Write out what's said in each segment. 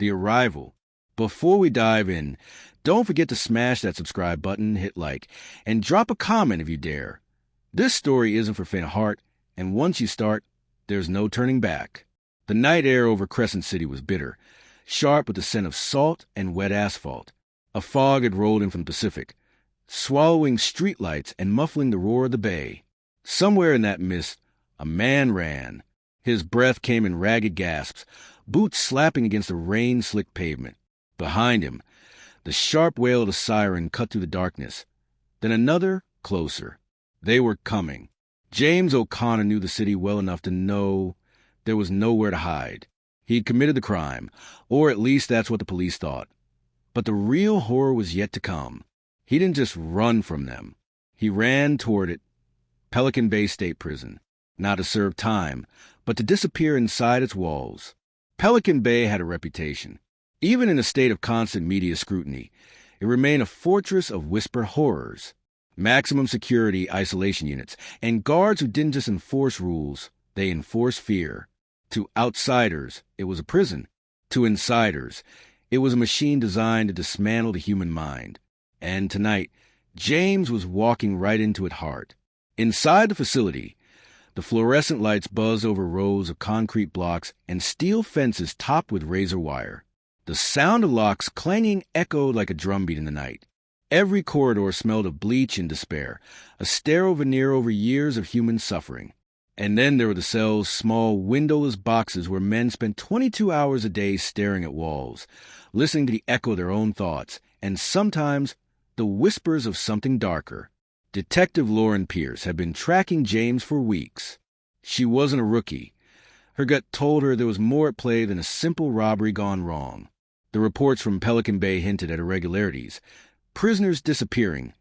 The Arrival. Before we dive in, don't forget to smash that subscribe button, hit like, and drop a comment if you dare. This story isn't for faint of heart, and once you start, there's no turning back. The night air over Crescent City was bitter, sharp with the scent of salt and wet asphalt. A fog had rolled in from the Pacific, swallowing streetlights and muffling the roar of the bay. Somewhere in that mist, a man ran. His breath came in ragged gasps, boots slapping against the rain-slicked pavement. Behind him, the sharp wail of the siren cut through the darkness. Then another, closer. They were coming. James O'Connor knew the city well enough to know there was nowhere to hide. He'd committed the crime, or at least that's what the police thought. But the real horror was yet to come. He didn't just run from them. He ran toward it, Pelican Bay State Prison, not to serve time, but to disappear inside its walls. Pelican Bay had a reputation. Even in a state of constant media scrutiny, it remained a fortress of whisper horrors. Maximum security isolation units, and guards who didn't just enforce rules, they enforced fear. To outsiders, it was a prison. To insiders, it was a machine designed to dismantle the human mind. And tonight, James was walking right into its heart. Inside the facility, the fluorescent lights buzzed over rows of concrete blocks and steel fences topped with razor wire. The sound of locks clanging echoed like a drumbeat in the night. Every corridor smelled of bleach and despair, a sterile veneer over years of human suffering. And then there were the cells, small, windowless boxes where men spent 22 hours a day staring at walls, listening to the echo of their own thoughts, and sometimes the whispers of something darker. Detective Lauren Pierce had been tracking James for weeks. She wasn't a rookie. Her gut told her there was more at play than a simple robbery gone wrong. The reports from Pelican Bay hinted at irregularities, prisoners disappearing,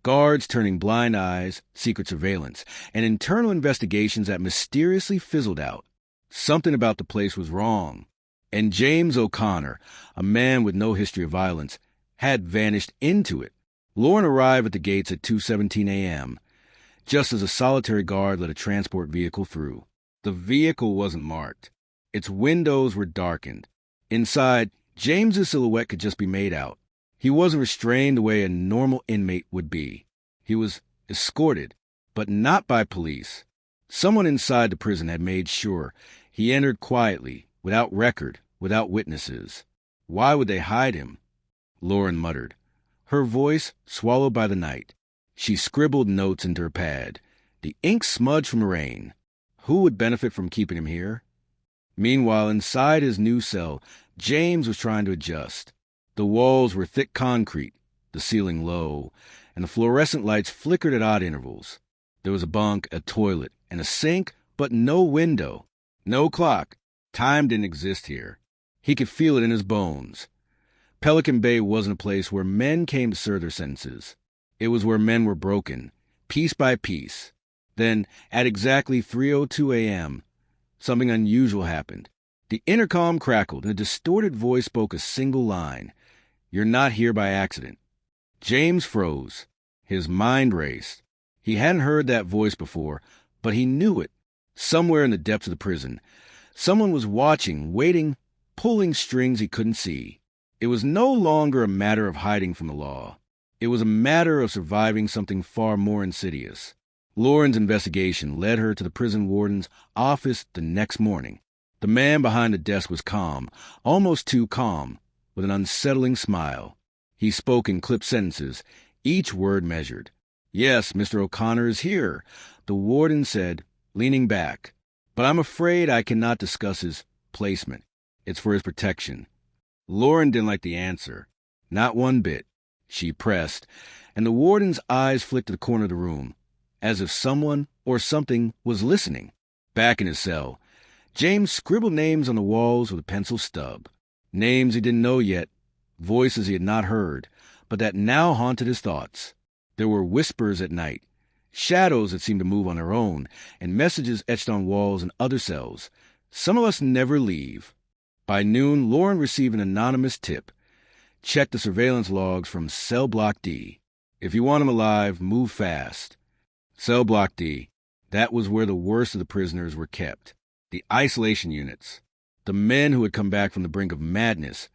guards turning blind eyes, secret surveillance, and internal investigations that mysteriously fizzled out. Something about the place was wrong. And James O'Connor, a man with no history of violence, had vanished into it. Lauren arrived at the gates at 2:17 a.m., just as a solitary guard let a transport vehicle through. The vehicle wasn't marked. Its windows were darkened. Inside, James's silhouette could just be made out. He wasn't restrained the way a normal inmate would be. He was escorted, but not by police. Someone inside the prison had made sure he entered quietly, without record, without witnesses. Why would they hide him? Lauren muttered, her voice swallowed by the night. She scribbled notes into her pad, the ink smudged from the rain. Who would benefit from keeping him here? Meanwhile, inside his new cell, James was trying to adjust. The walls were thick concrete, the ceiling low, and the fluorescent lights flickered at odd intervals. There was a bunk, a toilet, and a sink, but no window. No clock. Time didn't exist here. He could feel it in his bones. Pelican Bay wasn't a place where men came to serve their sentences. It was where men were broken, piece by piece. Then, at exactly 3:02 a.m., something unusual happened. The intercom crackled, and a distorted voice spoke a single line. "You're not here by accident." James froze. His mind raced. He hadn't heard that voice before, but he knew it. Somewhere in the depths of the prison, someone was watching, waiting, pulling strings he couldn't see. It was no longer a matter of hiding from the law. It was a matter of surviving something far more insidious. Lauren's investigation led her to the prison warden's office the next morning. The man behind the desk was calm, almost too calm, with an unsettling smile. He spoke in clipped sentences, each word measured. "Yes, Mr. O'Connor is here," the warden said, leaning back. "But I'm afraid I cannot discuss his placement. It's for his protection." Lauren didn't like the answer. Not one bit. She pressed, and the warden's eyes flicked to the corner of the room, as if someone or something was listening. Back in his cell, James scribbled names on the walls with a pencil stub. Names he didn't know yet, voices he had not heard, but that now haunted his thoughts. There were whispers at night, shadows that seemed to move on their own, and messages etched on walls in other cells. "Some of us never leave." By noon, Lauren received an anonymous tip. "Check the surveillance logs from Cell Block D. If you want him alive, move fast." Cell Block D. That was where the worst of the prisoners were kept. The isolation units. The men who had come back from the brink of madness,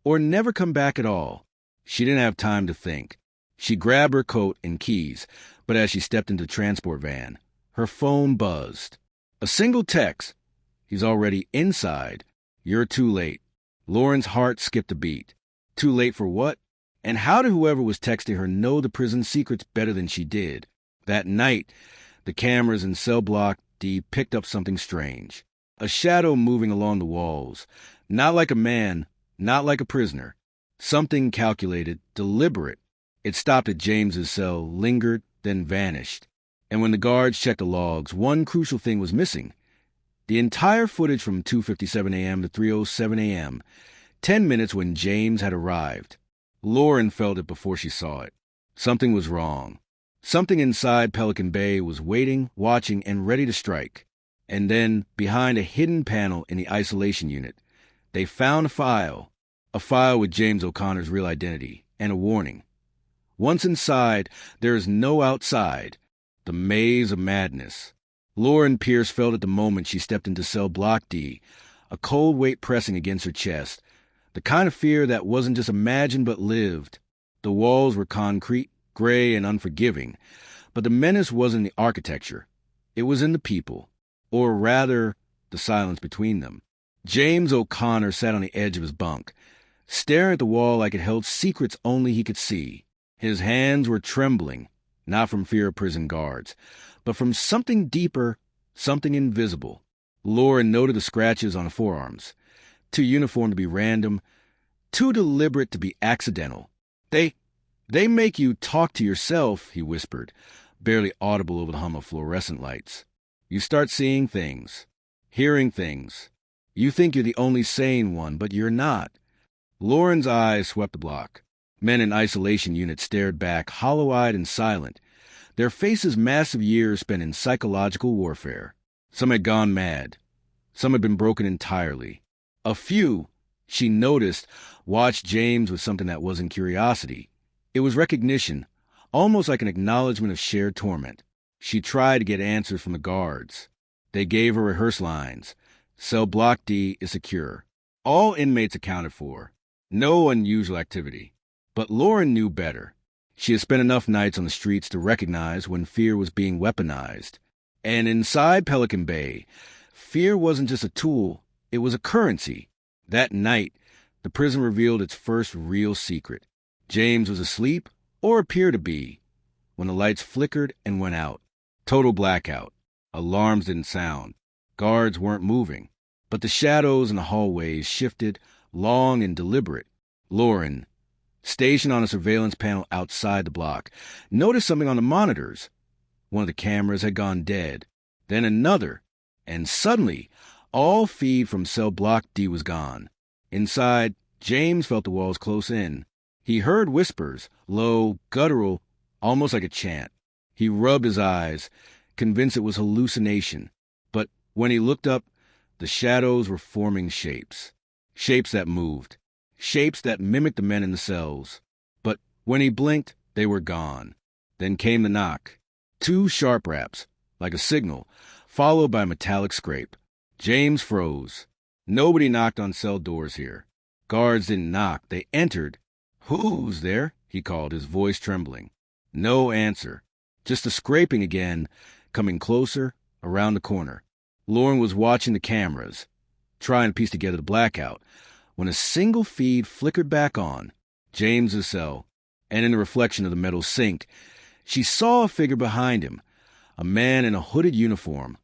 or never come back at all. She didn't have time to think. She grabbed her coat and keys, but as she stepped into the transport van, her phone buzzed. A single text. He's already inside. You're too late. Lauren's heart skipped a beat. Too late for what? And how did whoever was texting her know the prison secrets better than she did? That night, the cameras in cell block D picked up something strange. A shadow moving along the walls. Not like a man, not like a prisoner. Something calculated, deliberate. It stopped at James's cell, lingered, then vanished. And when the guards checked the logs, one crucial thing was missing. The entire footage from 2:57 a.m. to 3:07 a.m., 10 minutes when James had arrived. Lauren felt it before she saw it. Something was wrong. Something inside Pelican Bay was waiting, watching, and ready to strike. And then, behind a hidden panel in the isolation unit, they found a file with James O'Connor's real identity, and a warning. Once inside, there is no outside. The maze of madness. Lauren Pierce felt at the moment she stepped into cell block D, a cold weight pressing against her chest, the kind of fear that wasn't just imagined but lived. The walls were concrete, gray, and unforgiving, but the menace wasn't in the architecture. It was in the people, or rather, the silence between them. James O'Connor sat on the edge of his bunk, staring at the wall like it held secrets only he could see. His hands were trembling, not from fear of prison guards, but from something deeper, something invisible. Lauren noted the scratches on the forearms, too uniform to be random, too deliberate to be accidental. They make you talk to yourself, he whispered, barely audible over the hum of fluorescent lights. You start seeing things, hearing things. You think you're the only sane one, but you're not. Lauren's eyes swept the block. Men in isolation units stared back, hollow-eyed and silent, their faces massive years spent in psychological warfare. Some had gone mad. Some had been broken entirely. A few, she noticed, watched James with something that wasn't curiosity. It was recognition, almost like an acknowledgement of shared torment. She tried to get answers from the guards. They gave her rehearsed lines. Cell block D is secure. All inmates accounted for. No unusual activity. But Lauren knew better. She had spent enough nights on the streets to recognize when fear was being weaponized. And inside Pelican Bay, fear wasn't just a tool, it was a currency. That night, the prison revealed its first real secret. James was asleep, or appeared to be, when the lights flickered and went out. Total blackout. Alarms didn't sound. Guards weren't moving. But the shadows in the hallways shifted, long and deliberate. Lauren, stationed on a surveillance panel outside the block, noticed something on the monitors. One of the cameras had gone dead. Then another. And suddenly, all feed from cell block D was gone. Inside, James felt the walls close in. He heard whispers, low, guttural, almost like a chant. He rubbed his eyes, convinced it was hallucination. But when he looked up, the shadows were forming shapes. Shapes that moved. Shapes that mimicked the men in the cells. But when he blinked, they were gone. Then came the knock. 2 sharp raps, like a signal, followed by a metallic scrape. James froze. Nobody knocked on cell doors here. Guards didn't knock. They entered. "Who's there?" he called, his voice trembling. No answer. Just a scraping again, coming closer, around the corner. Lauren was watching the cameras, trying to piece together the blackout, when a single feed flickered back on, James's cell, and in the reflection of the metal sink, she saw a figure behind him, a man in a hooded uniform,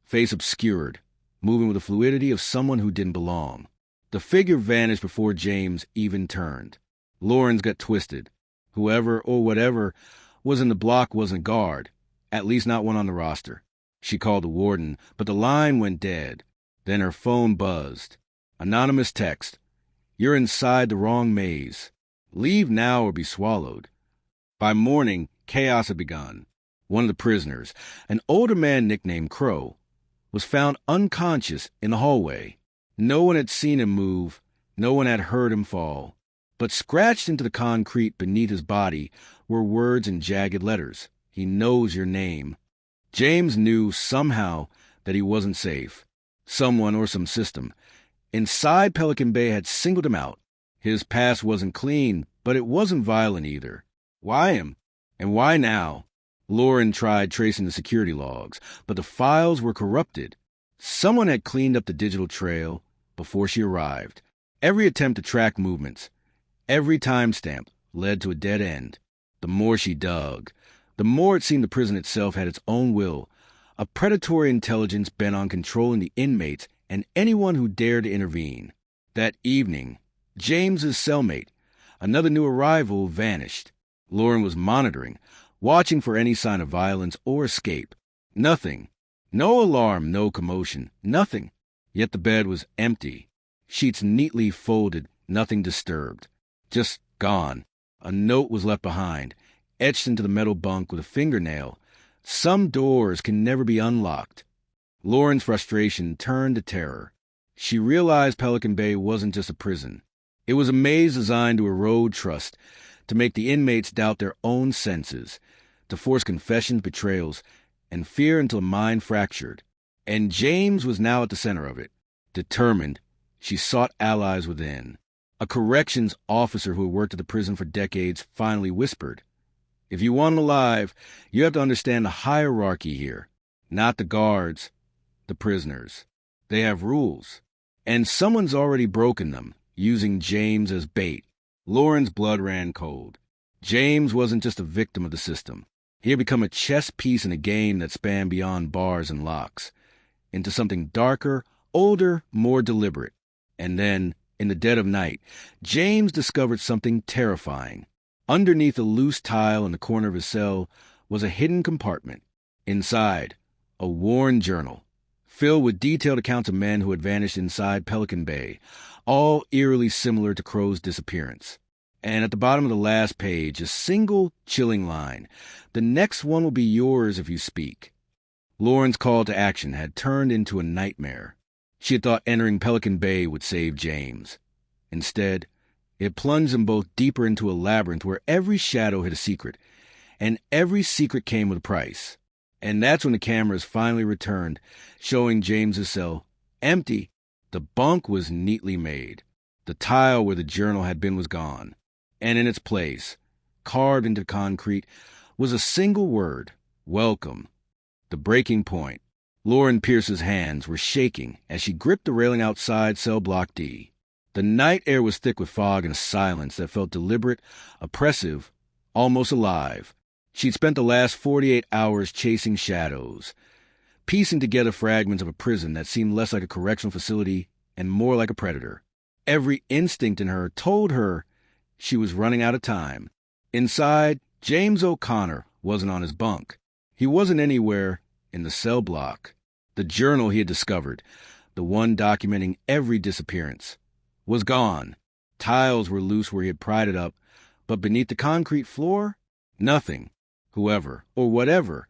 face obscured, moving with the fluidity of someone who didn't belong. The figure vanished before James even turned. Lauren's got twisted. Whoever or whatever was in the block wasn't a guard, at least not one on the roster. She called the warden, but the line went dead. Then her phone buzzed. Anonymous text. "You're inside the wrong maze. Leave now or be swallowed." By morning, chaos had begun. One of the prisoners, an older man nicknamed Crow, was found unconscious in the hallway. No one had seen him move. No one had heard him fall. But scratched into the concrete beneath his body were words in jagged letters. "He knows your name." James knew somehow that he wasn't safe. Someone or some system. Inside, Pelican Bay had singled him out. His past wasn't clean, but it wasn't violent either. Why him? And why now? Lauren tried tracing the security logs, but the files were corrupted. Someone had cleaned up the digital trail before she arrived. Every attempt to track movements, every timestamp led to a dead end. The more she dug, the more it seemed the prison itself had its own will, a predatory intelligence bent on controlling the inmates and anyone who dared to intervene. That evening, James's cellmate, another new arrival, vanished. Lauren was monitoring, watching for any sign of violence or escape. Nothing. No alarm, no commotion, nothing. Yet the bed was empty. Sheets neatly folded, nothing disturbed. Just gone. A note was left behind, etched into the metal bunk with a fingernail. Some doors can never be unlocked. Lauren's frustration turned to terror. She realized Pelican Bay wasn't just a prison. It was a maze designed to erode trust, to make the inmates doubt their own senses, to force confessions, betrayals, and fear until the mind fractured. And James was now at the center of it. Determined, she sought allies within. A corrections officer who had worked at the prison for decades finally whispered, "If you want him alive, you have to understand the hierarchy here. Not the guards, the prisoners. They have rules. And someone's already broken them, using James as bait." Lauren's blood ran cold. James wasn't just a victim of the system. He had become a chess piece in a game that spanned beyond bars and locks, into something darker, older, more deliberate. And then, in the dead of night, James discovered something terrifying. Underneath a loose tile in the corner of his cell was a hidden compartment. Inside, a worn journal, filled with detailed accounts of men who had vanished inside Pelican Bay, all eerily similar to Crow's disappearance. And at the bottom of the last page, a single chilling line: "The next one will be yours if you speak." Lauren's call to action had turned into a nightmare. She had thought entering Pelican Bay would save James. Instead, it plunged them both deeper into a labyrinth where every shadow hid a secret, and every secret came with a price. And that's when the cameras finally returned, showing James's cell empty. The bunk was neatly made. The tile where the journal had been was gone. And in its place, carved into concrete, was a single word: welcome. The breaking point. Lauren Pierce's hands were shaking as she gripped the railing outside cell block D. The night air was thick with fog and a silence that felt deliberate, oppressive, almost alive. She'd spent the last 48 hours chasing shadows, piecing together fragments of a prison that seemed less like a correctional facility and more like a predator. Every instinct in her told her she was running out of time. Inside, James O'Connor wasn't on his bunk. He wasn't anywhere in the cell block. The journal he had discovered, the one documenting every disappearance, was gone. Tiles were loose where he had pried it up, but beneath the concrete floor, nothing. Whoever, or whatever,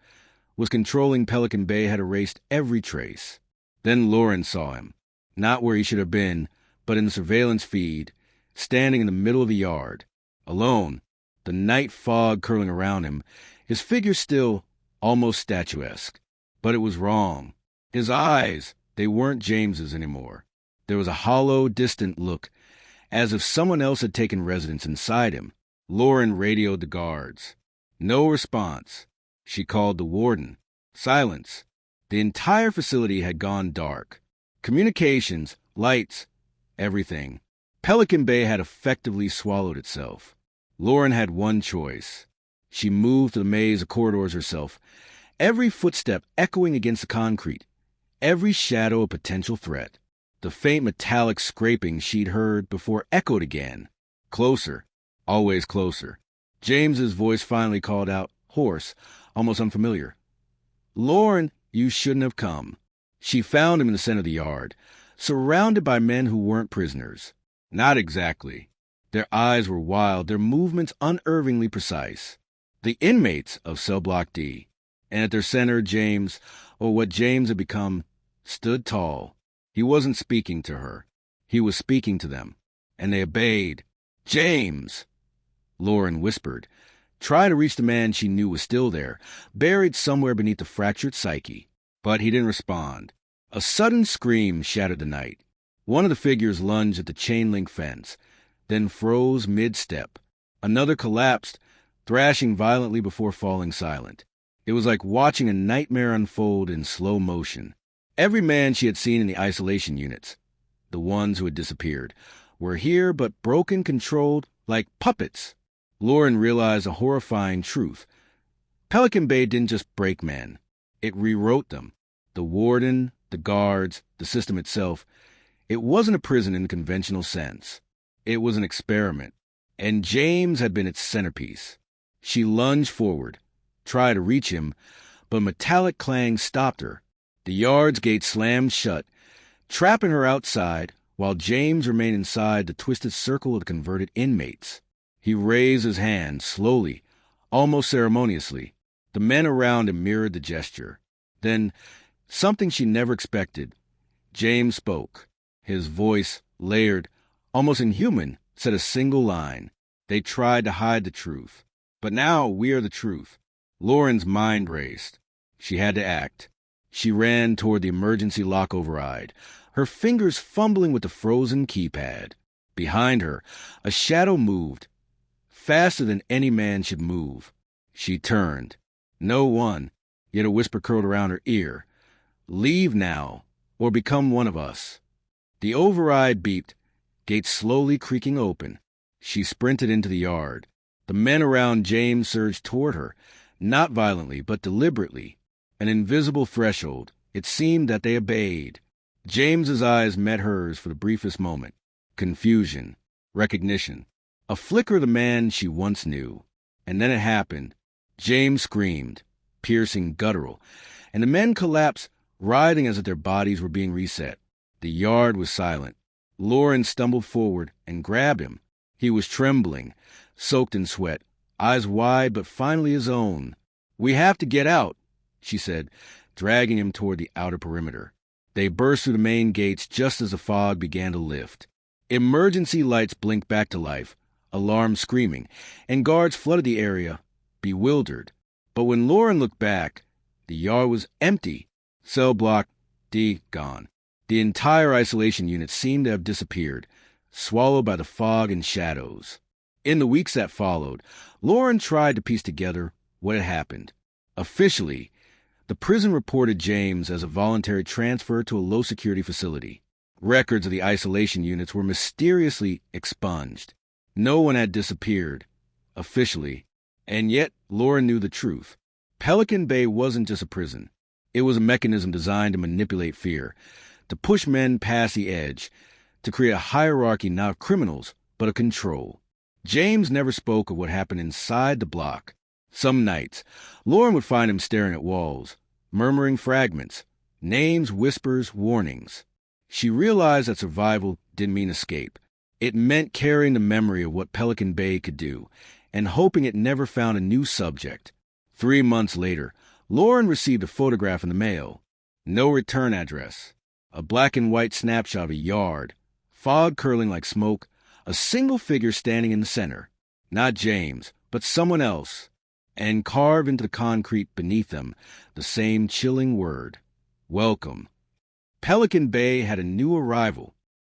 was controlling Pelican Bay had erased every trace. Then Lauren saw him, not where he should have been, but in the surveillance feed, standing in the middle of the yard, alone, the night fog curling around him, his figure still almost statuesque. But it was wrong. His eyes, they weren't James's anymore. There was a hollow, distant look, as if someone else had taken residence inside him. Lauren radioed the guards. No response. She called the warden. Silence. The entire facility had gone dark. Communications, lights, everything. Pelican Bay had effectively swallowed itself. Lauren had one choice. She moved through the maze of corridors herself, every footstep echoing against the concrete, every shadow a potential threat. The faint metallic scraping she'd heard before echoed again. Closer, always closer. James's voice finally called out, hoarse, almost unfamiliar. "Lauren, you shouldn't have come." She found him in the center of the yard, surrounded by men who weren't prisoners. Not exactly. Their eyes were wild, their movements unervingly precise. The inmates of Cell Block D. And at their center, James, or what James had become, stood tall. He wasn't speaking to her. He was speaking to them. And they obeyed. "James!" Lauren whispered. Try to reach the man she knew was still there, buried somewhere beneath the fractured psyche. But he didn't respond. A sudden scream shattered the night. One of the figures lunged at the chain-link fence, then froze mid-step. Another collapsed, thrashing violently before falling silent. It was like watching a nightmare unfold in slow motion. Every man she had seen in the isolation units, the ones who had disappeared, were here but broken, controlled, like puppets. Lauren realized a horrifying truth. Pelican Bay didn't just break men. It rewrote them. The warden, the guards, the system itself. It wasn't a prison in the conventional sense. It was an experiment, and James had been its centerpiece. She lunged forward, tried to reach him, but a metallic clang stopped her. The yard's gate slammed shut, trapping her outside, while James remained inside the twisted circle of the converted inmates. He raised his hand, slowly, almost ceremoniously. The men around him mirrored the gesture. Then, something she never expected, James spoke. His voice, layered, almost inhuman, said a single line. They tried to hide the truth. But now we are the truth. Lauren's mind raced. She had to act. She ran toward the emergency lock override, her fingers fumbling with the frozen keypad. Behind her, a shadow moved, faster than any man should move. She turned. No one, yet a whisper curled around her ear. Leave now, or become one of us. The override beeped, gates slowly creaking open. She sprinted into the yard. The men around James surged toward her, not violently, but deliberately. An invisible threshold. It seemed that they obeyed. James's eyes met hers for the briefest moment. Confusion. Recognition. A flicker of the man she once knew. And then it happened. James screamed, piercing, guttural, and the men collapsed, writhing as if their bodies were being reset. The yard was silent. Lauren stumbled forward and grabbed him. He was trembling, soaked in sweat, eyes wide but finally his own. "We have to get out," she said, dragging him toward the outer perimeter. They burst through the main gates just as the fog began to lift. Emergency lights blinked back to life, alarms screaming, and guards flooded the area, bewildered. But when Lauren looked back, the yard was empty. Cell block D gone. The entire isolation unit seemed to have disappeared, swallowed by the fog and shadows. In the weeks that followed, Lauren tried to piece together what had happened. Officially, the prison reported James as a voluntary transfer to a low-security facility. Records of the isolation units were mysteriously expunged. No one had disappeared, officially, and yet Lauren knew the truth. Pelican Bay wasn't just a prison. It was a mechanism designed to manipulate fear, to push men past the edge, to create a hierarchy not of criminals, but of control. James never spoke of what happened inside the block. Some nights, Lauren would find him staring at walls, murmuring fragments, names, whispers, warnings. She realized that survival didn't mean escape. It meant carrying the memory of what Pelican Bay could do, and hoping it never found a new subject. 3 months later, Lauren received a photograph in the mail. No return address. A black and white snapshot of a yard, fog curling like smoke, a single figure standing in the center. Not James, but someone else. And carved into the concrete beneath them, the same chilling word. Welcome. Pelican Bay had a new arrival.